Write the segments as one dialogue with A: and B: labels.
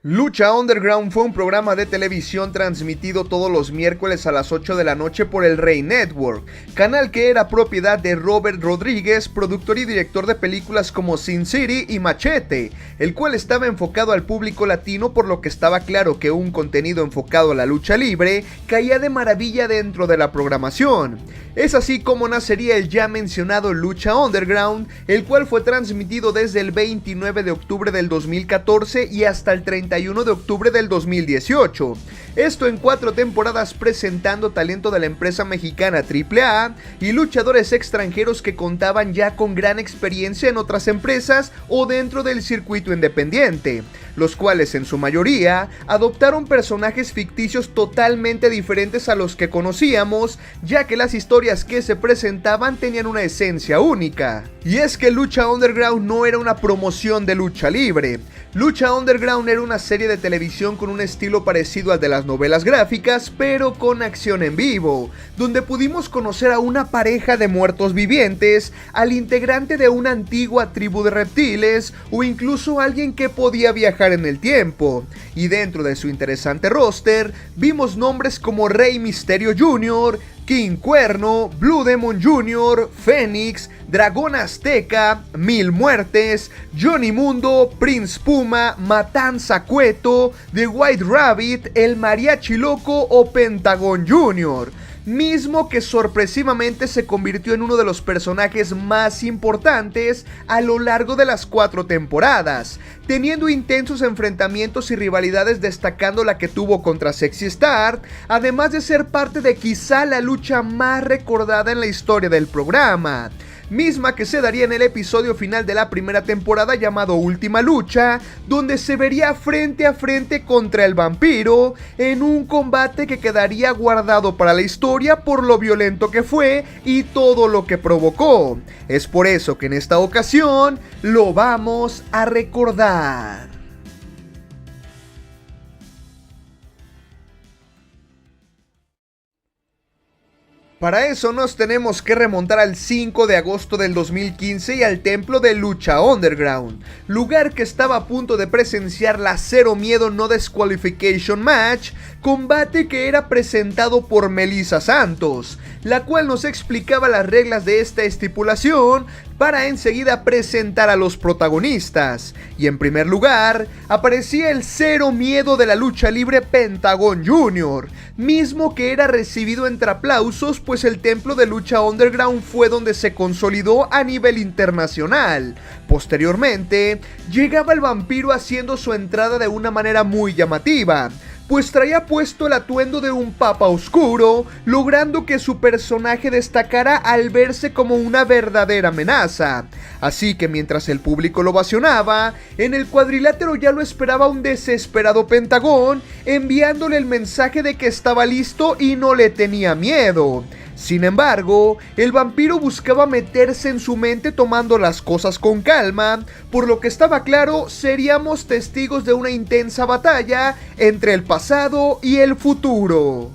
A: Lucha Underground fue un programa de televisión transmitido todos los miércoles a las 8 de la noche por el Rey Network, canal que era propiedad de Robert Rodríguez, productor y director de películas como Sin City y Machete, el cual estaba enfocado al público latino, por lo que estaba claro que un contenido enfocado a la lucha libre caía de maravilla dentro de la programación. Es así como nacería el ya mencionado Lucha Underground, el cual fue transmitido desde el 29 de octubre del 2014 y hasta el 31 de octubre del 2018. Esto en 4 temporadas, presentando talento de la empresa mexicana AAA y luchadores extranjeros que contaban ya con gran experiencia en otras empresas o dentro del circuito independiente, los cuales en su mayoría adoptaron personajes ficticios totalmente diferentes a los que conocíamos, ya que las historias que se presentaban tenían una esencia única. Y es que Lucha Underground no era una promoción de lucha libre. Lucha Underground era una serie de televisión con un estilo parecido al de las novelas gráficas, pero con acción en vivo, donde pudimos conocer a una pareja de muertos vivientes, al integrante de una antigua tribu de reptiles o incluso alguien que podía viajar en el tiempo. Y dentro de su interesante roster vimos nombres como Rey Mysterio Jr., King Cuerno, Blue Demon Jr., Fénix, Dragón Azteca, Mil Muertes, Johnny Mundo, Prince Puma, Matanza Cueto, The White Rabbit, El Mariachi Loco o Pentagón Jr., mismo que sorpresivamente se convirtió en uno de los personajes más importantes a lo largo de las 4 temporadas, teniendo intensos enfrentamientos y rivalidades, destacando la que tuvo contra Sexy Star, además de ser parte de quizá la lucha más recordada en la historia del programa, misma que se daría en el episodio final de la primera temporada llamado Última Lucha, donde se vería frente a frente contra el vampiro en un combate que quedaría guardado para la historia por lo violento que fue y todo lo que provocó. Es por eso que en esta ocasión lo vamos a recordar. Para eso nos tenemos que remontar al 5 de agosto del 2015 y al templo de Lucha Underground, lugar que estaba a punto de presenciar la Cero Miedo No Disqualification Match, combate que era presentado por Melissa Santos, la cual nos explicaba las reglas de esta estipulación para enseguida presentar a los protagonistas. Y en primer lugar aparecía el Cero Miedo de la lucha libre, Pentagón Jr., mismo que era recibido entre aplausos, pues el templo de Lucha Underground fue donde se consolidó a nivel internacional. Posteriormente llegaba el vampiro haciendo su entrada de una manera muy llamativa, pues traía puesto el atuendo de un papa oscuro, logrando que su personaje destacara al verse como una verdadera amenaza. Así que mientras el público lo ovacionaba, en el cuadrilátero ya lo esperaba un desesperado Pentagón, enviándole el mensaje de que estaba listo y no le tenía miedo. Sin embargo, el vampiro buscaba meterse en su mente tomando las cosas con calma, por lo que estaba claro, seríamos testigos de una intensa batalla entre el pasado y el futuro.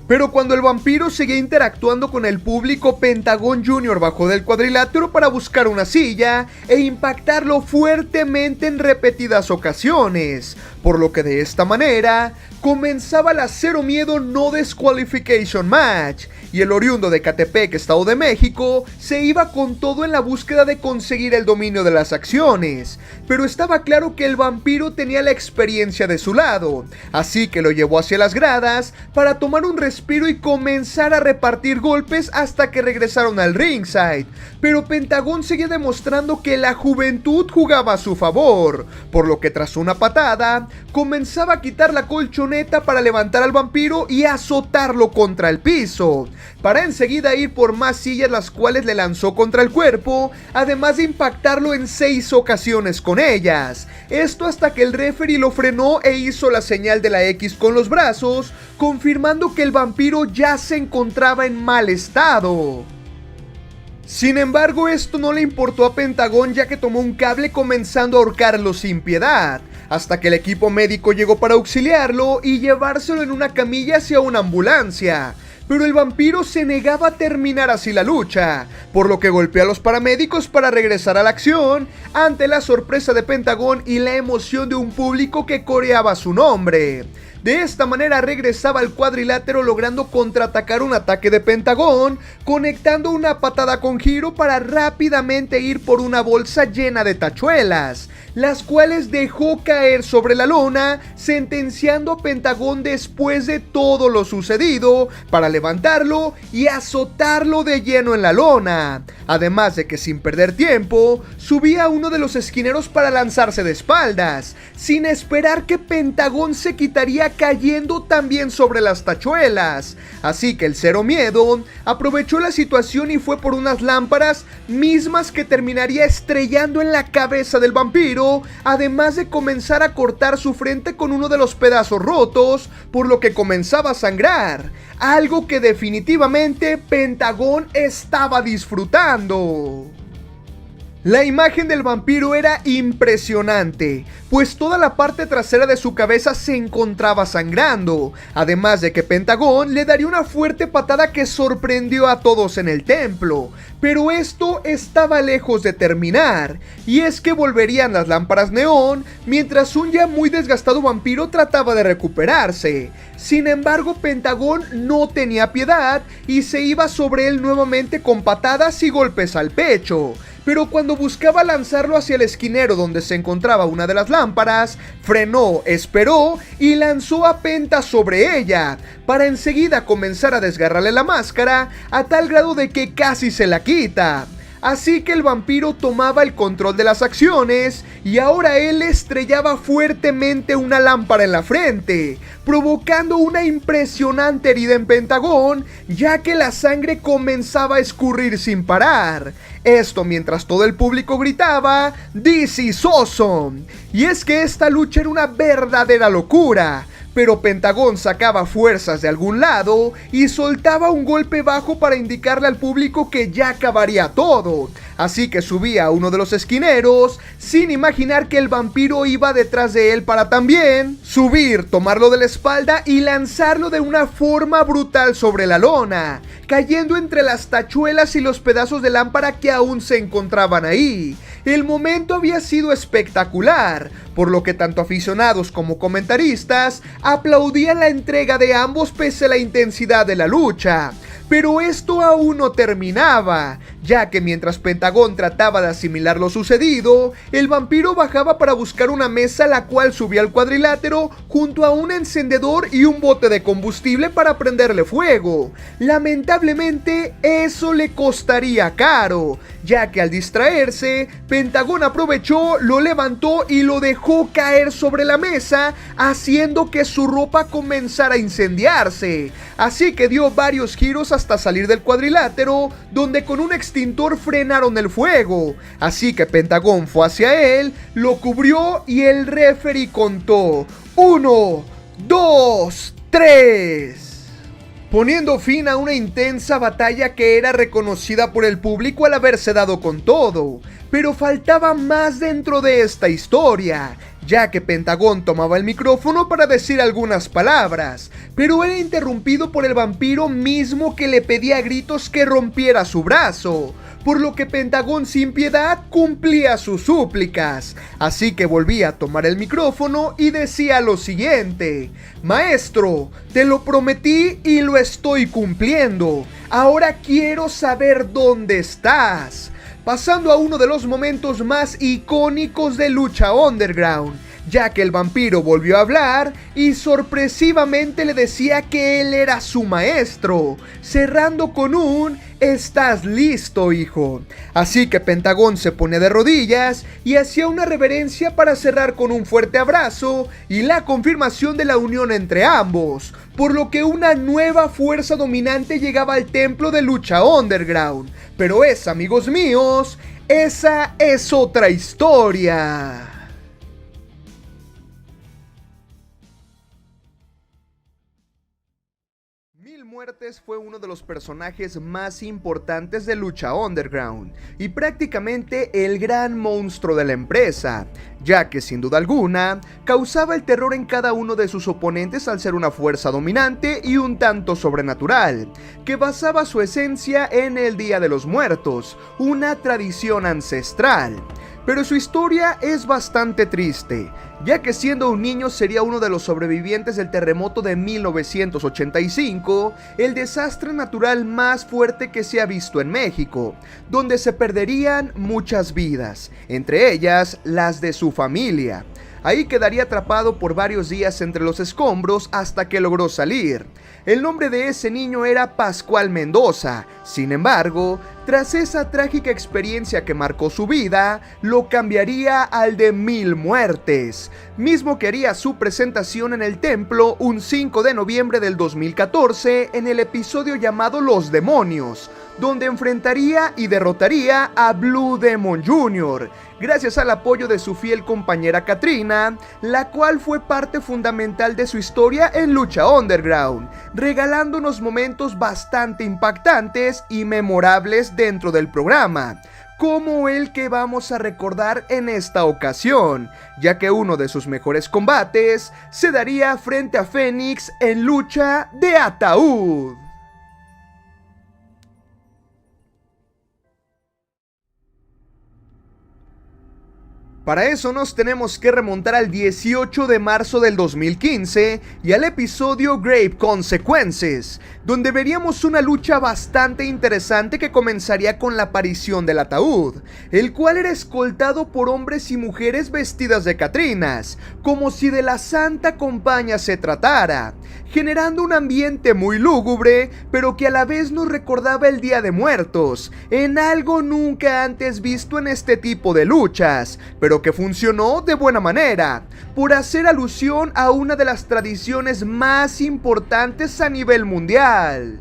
A: Pero cuando el vampiro seguía interactuando con el público, Pentagón Jr. bajó del cuadrilátero para buscar una silla e impactarlo fuertemente en repetidas ocasiones, por lo que de esta manera comenzaba la Cero Miedo No Disqualification Match, y el oriundo de Catepec, Estado de México, se iba con todo en la búsqueda de conseguir el dominio de las acciones, pero estaba claro que el vampiro tenía la experiencia de su lado, así que lo llevó hacia las gradas para tomar un respiro y comenzar a repartir golpes hasta que regresaron al ringside, pero Pentagón seguía demostrando que la juventud jugaba a su favor, por lo que tras una patada, comenzaba a quitar la colchoneta para levantar al vampiro y azotarlo contra el piso, para enseguida ir por más sillas, las cuales le lanzó contra el cuerpo, además de impactarlo en 6 ocasiones con ellas. Esto hasta que el referee lo frenó e hizo la señal de la X con los brazos, confirmando que el vampiro ya se encontraba en mal estado. Sin embargo, esto no le importó a Pentagón, ya que tomó un cable comenzando a ahorcarlo sin piedad, hasta que el equipo médico llegó para auxiliarlo y llevárselo en una camilla hacia una ambulancia. pero el vampiro se negaba a terminar así la lucha, por lo que golpeó a los paramédicos para regresar a la acción, ante la sorpresa de Pentagón y la emoción de un público que coreaba su nombre. De esta manera regresaba al cuadrilátero, logrando contraatacar un ataque de Pentagón, conectando una patada con giro para rápidamente ir por una bolsa llena de tachuelas, las cuales dejó caer sobre la lona, sentenciando a Pentagón después de todo lo sucedido, para levantarlo y azotarlo de lleno en la lona. Además de que sin perder tiempo, subía a uno de los esquineros para lanzarse de espaldas, sin esperar que Pentagón se quitaría cayendo también sobre las tachuelas. Así que el Cero Miedo aprovechó la situación y fue por unas lámparas, mismas que terminaría estrellando en la cabeza del vampiro, además de comenzar a cortar su frente con uno de los pedazos rotos, por lo que comenzaba a sangrar, algo que definitivamente Pentagón estaba disfrutando. La imagen del vampiro era impresionante, pues toda la parte trasera de su cabeza se encontraba sangrando, además de que Pentagón le daría una fuerte patada que sorprendió a todos en el templo. Pero esto estaba lejos de terminar, y es que volverían las lámparas neón, mientras un ya muy desgastado vampiro trataba de recuperarse. Sin embargo, Pentagón no tenía piedad y se iba sobre él nuevamente con patadas y golpes al pecho. Pero cuando buscaba lanzarlo hacia el esquinero donde se encontraba una de las lámparas, frenó, esperó y lanzó a Penta sobre ella, para enseguida comenzar a desgarrarle la máscara a tal grado de que casi se la quita. Así que el vampiro tomaba el control de las acciones y ahora él estrellaba fuertemente una lámpara en la frente, provocando una impresionante herida en Pentagón, ya que la sangre comenzaba a escurrir sin parar. Esto mientras todo el público gritaba "This is awesome". Y es que esta lucha era una verdadera locura. Pero Pentagón sacaba fuerzas de algún lado y soltaba un golpe bajo para indicarle al público que ya acabaría todo. Así que subía a uno de los esquineros, sin imaginar que el vampiro iba detrás de él para también subir, tomarlo de la espalda y lanzarlo de una forma brutal sobre la lona, cayendo entre las tachuelas y los pedazos de lámpara que aún se encontraban ahí. El momento había sido espectacular, por lo que tanto aficionados como comentaristas aplaudían la entrega de ambos pese a la intensidad de la lucha. Pero esto aún no terminaba, ya que mientras Pentagón trataba de asimilar lo sucedido, el vampiro bajaba para buscar una mesa, la cual subía al cuadrilátero junto a un encendedor y un bote de combustible para prenderle fuego. Lamentablemente eso le costaría caro, ya que al distraerse, Pentagón aprovechó, lo levantó y lo dejó caer sobre la mesa, haciendo que su ropa comenzara a incendiarse. Así que dio varios giros hasta salir del cuadrilátero, donde con un extintor frenaron el fuego. Así que Pentagón fue hacia él, lo cubrió y el referee contó 1, 2, 3. Poniendo fin a una intensa batalla que era reconocida por el público al haberse dado con todo. Pero faltaba más dentro de esta historia, ya que Pentagón tomaba el micrófono para decir algunas palabras, pero era interrumpido por el vampiro mismo, que le pedía a gritos que rompiera su brazo, por lo que Pentagón sin piedad cumplía sus súplicas. Así que volvía a tomar el micrófono y decía lo siguiente: "Maestro, te lo prometí y lo estoy cumpliendo. Ahora quiero saber dónde estás". Pasando a uno de los momentos más icónicos de Lucha Underground, ya que el vampiro volvió a hablar y sorpresivamente le decía que él era su maestro, cerrando con un "Estás listo, hijo". Así que Pentagón se pone de rodillas y hacía una reverencia para cerrar con un fuerte abrazo y la confirmación de la unión entre ambos, por lo que una nueva fuerza dominante llegaba al templo de Lucha Underground. Pero esa, amigos míos, esa es otra historia. Muertes fue uno de los personajes más importantes de Lucha Underground y prácticamente el gran monstruo de la empresa, ya que sin duda alguna causaba el terror en cada uno de sus oponentes al ser una fuerza dominante y un tanto sobrenatural, que basaba su esencia en el Día de los Muertos, una tradición ancestral. Pero su historia es bastante triste, ya que siendo un niño sería uno de los sobrevivientes del terremoto de 1985, el desastre natural más fuerte que se ha visto en México, donde se perderían muchas vidas, entre ellas las de su familia. Ahí quedaría atrapado por varios días entre los escombros hasta que logró salir. El nombre de ese niño era Pascual Mendoza. Sin embargo, tras esa trágica experiencia que marcó su vida, lo cambiaría al de Mil Muertes, mismo que haría su presentación en el templo un 5 de noviembre del 2014 en el episodio llamado Los Demonios, donde enfrentaría y derrotaría a Blue Demon Jr., gracias al apoyo de su fiel compañera Catrina, la cual fue parte fundamental de su historia en Lucha Underground, regalándonos momentos bastante impactantes y memorables dentro del programa, como el que vamos a recordar en esta ocasión, ya que uno de sus mejores combates se daría frente a Fénix en Lucha de Ataúd. Para eso nos tenemos que remontar al 18 de marzo del 2015 y al episodio Grave Consequences, donde veríamos una lucha bastante interesante que comenzaría con la aparición del ataúd, el cual era escoltado por hombres y mujeres vestidas de catrinas, como si de la Santa Compañía se tratara, generando un ambiente muy lúgubre, pero que a la vez nos recordaba el Día de Muertos, en algo nunca antes visto en este tipo de luchas, pero que funcionó de buena manera, por hacer alusión a una de las tradiciones más importantes a nivel mundial.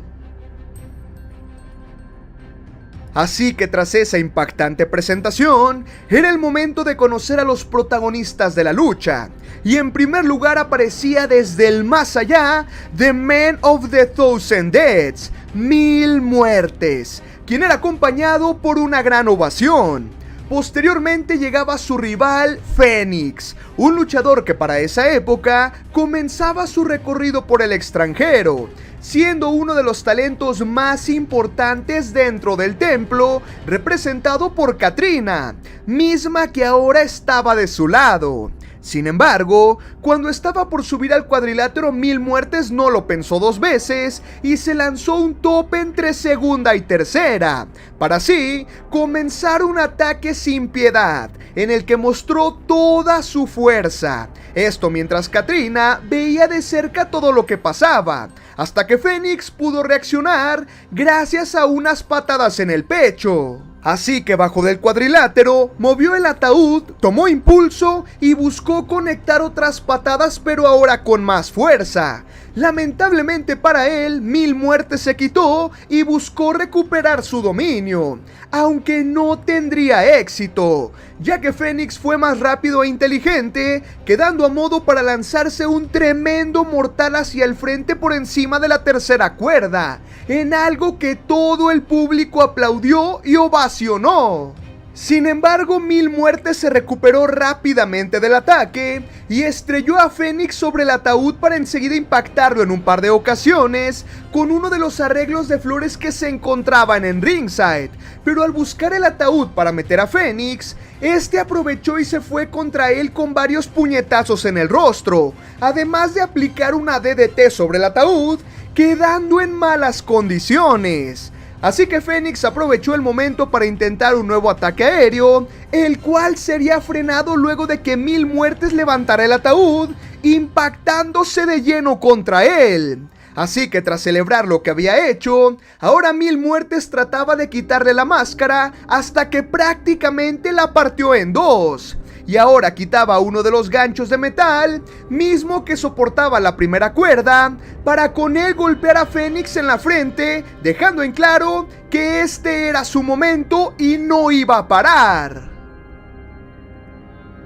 A: Así que tras esa impactante presentación, era el momento de conocer a los protagonistas de la lucha, y en primer lugar aparecía desde el más allá, The Man of the Thousand Deaths, Mil Muertes, quien era acompañado por una gran ovación. Posteriormente llegaba su rival Fénix, un luchador que para esa época comenzaba su recorrido por el extranjero, siendo uno de los talentos más importantes dentro del templo, representado por Catrina, misma que ahora estaba de su lado. Sin embargo, cuando estaba por subir al cuadrilátero, Mil Muertes no lo pensó dos veces y se lanzó un tope entre segunda y tercera, para así comenzar un ataque sin piedad, en el que mostró toda su fuerza. Esto mientras Catrina veía de cerca todo lo que pasaba, hasta que Fénix pudo reaccionar gracias a unas patadas en el pecho. Así que bajó del cuadrilátero, movió el ataúd, tomó impulso y buscó conectar otras patadas, pero ahora con más fuerza. Lamentablemente para él, Mil Muertes se quitó y buscó recuperar su dominio, aunque no tendría éxito, ya que Fénix fue más rápido e inteligente, quedando a modo para lanzarse un tremendo mortal hacia el frente por encima de la tercera cuerda, en algo que todo el público aplaudió y ovacionó. Sin embargo, Mil Muertes se recuperó rápidamente del ataque y estrelló a Fénix sobre el ataúd para enseguida impactarlo en un par de ocasiones con uno de los arreglos de flores que se encontraban en ringside. Pero al buscar el ataúd para meter a Fénix, este aprovechó y se fue contra él con varios puñetazos en el rostro, además de aplicar una DDT sobre el ataúd, quedando en malas condiciones. Así que Fénix aprovechó el momento para intentar un nuevo ataque aéreo, el cual sería frenado luego de que Mil Muertes levantara el ataúd, impactándose de lleno contra él. Así que tras celebrar lo que había hecho, ahora Mil Muertes trataba de quitarle la máscara hasta que prácticamente la partió en dos. Y ahora quitaba uno de los ganchos de metal, mismo que soportaba la primera cuerda, para con él golpear a Fénix en la frente, dejando en claro que este era su momento y no iba a parar.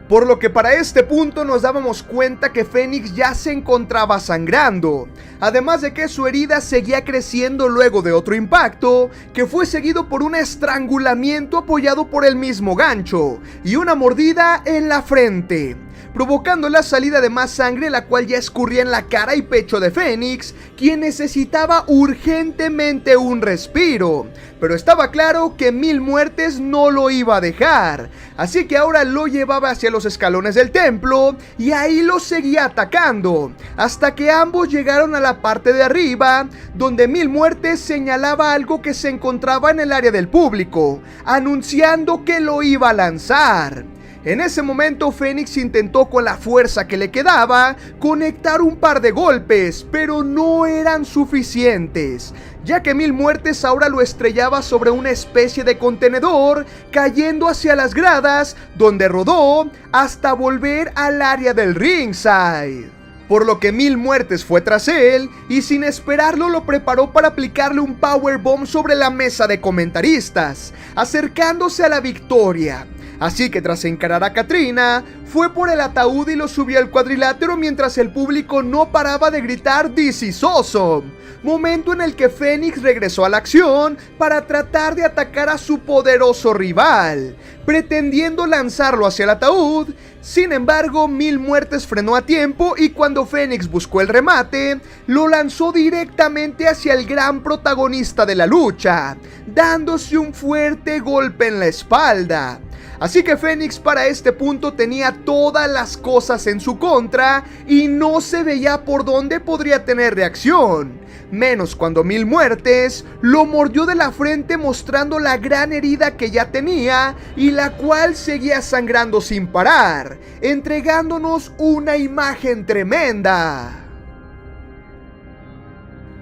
A: Por lo que para este punto nos dábamos cuenta que Fénix ya se encontraba sangrando, además de que su herida seguía creciendo luego de otro impacto, que fue seguido por un estrangulamiento apoyado por el mismo gancho y una mordida en la frente, provocando la salida de más sangre, la cual ya escurría en la cara y pecho de Fénix, quien necesitaba urgentemente un respiro. Pero estaba claro que Mil Muertes no lo iba a dejar, así que ahora lo llevaba hacia los escalones del templo y ahí lo seguía atacando, hasta que ambos llegaron a la parte de arriba, donde Mil Muertes señalaba algo que se encontraba en el área del público, anunciando que lo iba a lanzar. En ese momento Fénix intentó con la fuerza que le quedaba conectar un par de golpes, pero no eran suficientes, ya que Mil Muertes ahora lo estrellaba sobre una especie de contenedor, cayendo hacia las gradas, donde rodó hasta volver al área del ringside. Por lo que Mil Muertes fue tras él y sin esperarlo lo preparó para aplicarle un powerbomb sobre la mesa de comentaristas, acercándose a la victoria. Así que tras encarar a Catrina, fue por el ataúd y lo subió al cuadrilátero mientras el público no paraba de gritar "This is awesome", momento en el que Fénix regresó a la acción para tratar de atacar a su poderoso rival, pretendiendo lanzarlo hacia el ataúd. Sin embargo, Mil Muertes frenó a tiempo y cuando Fénix buscó el remate, lo lanzó directamente hacia el gran protagonista de la lucha, dándose un fuerte golpe en la espalda. Así que Fénix para este punto tenía todas las cosas en su contra y no se veía por dónde podría tener reacción, menos cuando Mil Muertes lo mordió de la frente mostrando la gran herida que ya tenía y la cual seguía sangrando sin parar, entregándonos una imagen tremenda.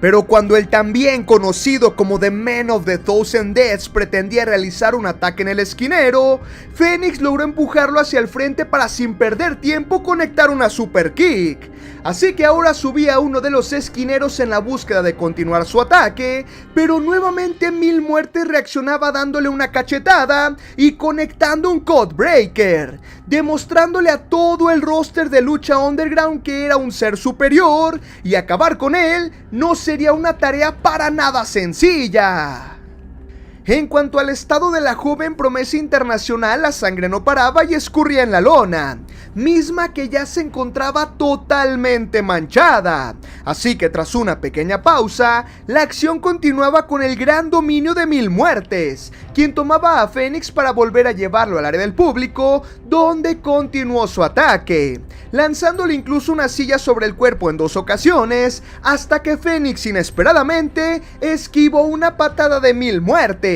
A: Pero cuando el también conocido como The Man of the Thousand Deaths pretendía realizar un ataque en el esquinero, Fénix logró empujarlo hacia el frente para sin perder tiempo conectar una super kick. Así que ahora subía a uno de los esquineros en la búsqueda de continuar su ataque, pero nuevamente Mil Muertes reaccionaba dándole una cachetada y conectando un Codebreaker, demostrándole a todo el roster de Lucha Underground que era un ser superior y acabar con él no sería una tarea para nada sencilla. En cuanto al estado de la joven promesa internacional, la sangre no paraba y escurría en la lona, misma que ya se encontraba totalmente manchada. Así que tras una pequeña pausa, la acción continuaba con el gran dominio de Mil Muertes, quien tomaba a Fénix para volver a llevarlo al área del público, donde continuó su ataque, lanzándole incluso una silla sobre el cuerpo en 2 ocasiones, hasta que Fénix inesperadamente esquivó una patada de Mil Muertes,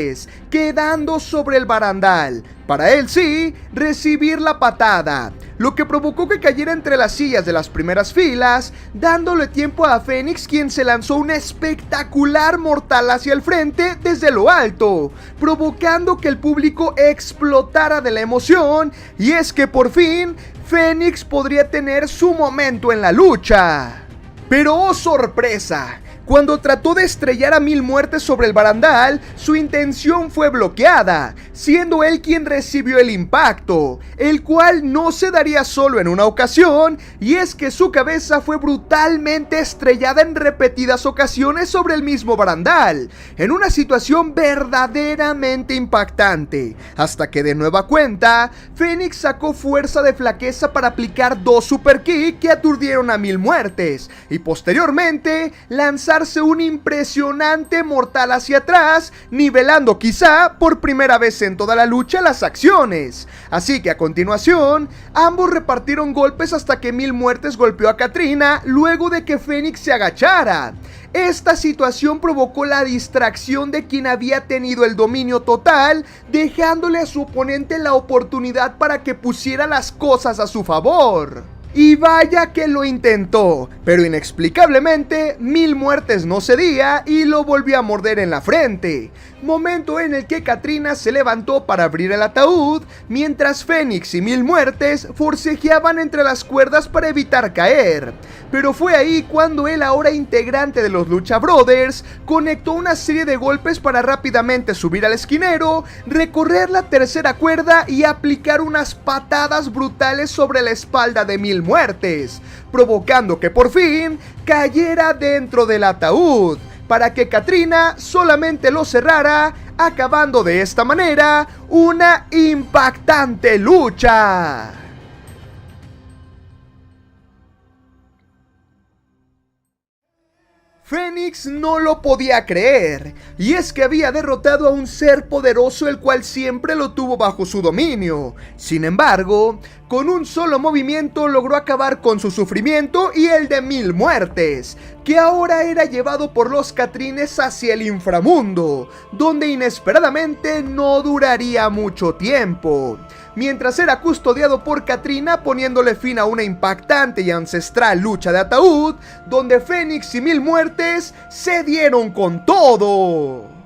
A: quedando sobre el barandal, para él sí recibir la patada, lo que provocó que cayera entre las sillas de las primeras filas, dándole tiempo a Fénix, quien se lanzó un espectacular mortal hacia el frente desde lo alto, provocando que el público explotara de la emoción, y es que por fin Fénix podría tener su momento en la lucha. Pero ¡oh sorpresa! Cuando trató de estrellar a Mil Muertes sobre el barandal, su intención fue bloqueada, siendo él quien recibió el impacto, el cual no se daría solo en una ocasión, y es que su cabeza fue brutalmente estrellada en repetidas ocasiones sobre el mismo barandal, en una situación verdaderamente impactante, hasta que de nueva cuenta, Fénix sacó fuerza de flaqueza para aplicar 2 super kick que aturdieron a Mil Muertes, y posteriormente lanzar un impresionante mortal hacia atrás, nivelando quizá por primera vez en toda la lucha las acciones. Así que a continuación, ambos repartieron golpes hasta que Mil Muertes golpeó a Catrina luego de que Fénix se agachara. Esta situación provocó la distracción de quien había tenido el dominio total, dejándole a su oponente la oportunidad para que pusiera las cosas a su favor. Y vaya que lo intentó, pero inexplicablemente Mil Muertes no cedía y lo volvió a morder en la frente, momento en el que Catrina se levantó para abrir el ataúd, mientras Fénix y Mil Muertes forcejeaban entre las cuerdas para evitar caer. Pero fue ahí cuando el ahora integrante de los Lucha Brothers conectó una serie de golpes para rápidamente subir al esquinero, recorrer la tercera cuerda y aplicar unas patadas brutales sobre la espalda de Mil Muertes, provocando que por fin cayera dentro del ataúd, para que Catrina solamente lo cerrara, acabando de esta manera una impactante lucha. Fénix no lo podía creer, y es que había derrotado a un ser poderoso el cual siempre lo tuvo bajo su dominio. Sin embargo, con un solo movimiento logró acabar con su sufrimiento y el de Mil Muertes, que ahora era llevado por los Catrines hacia el inframundo, donde inesperadamente no duraría mucho tiempo. Mientras era custodiado por Catrina, poniéndole fin a una impactante y ancestral lucha de ataúd, donde Fénix y Mil Muertes se dieron con todo.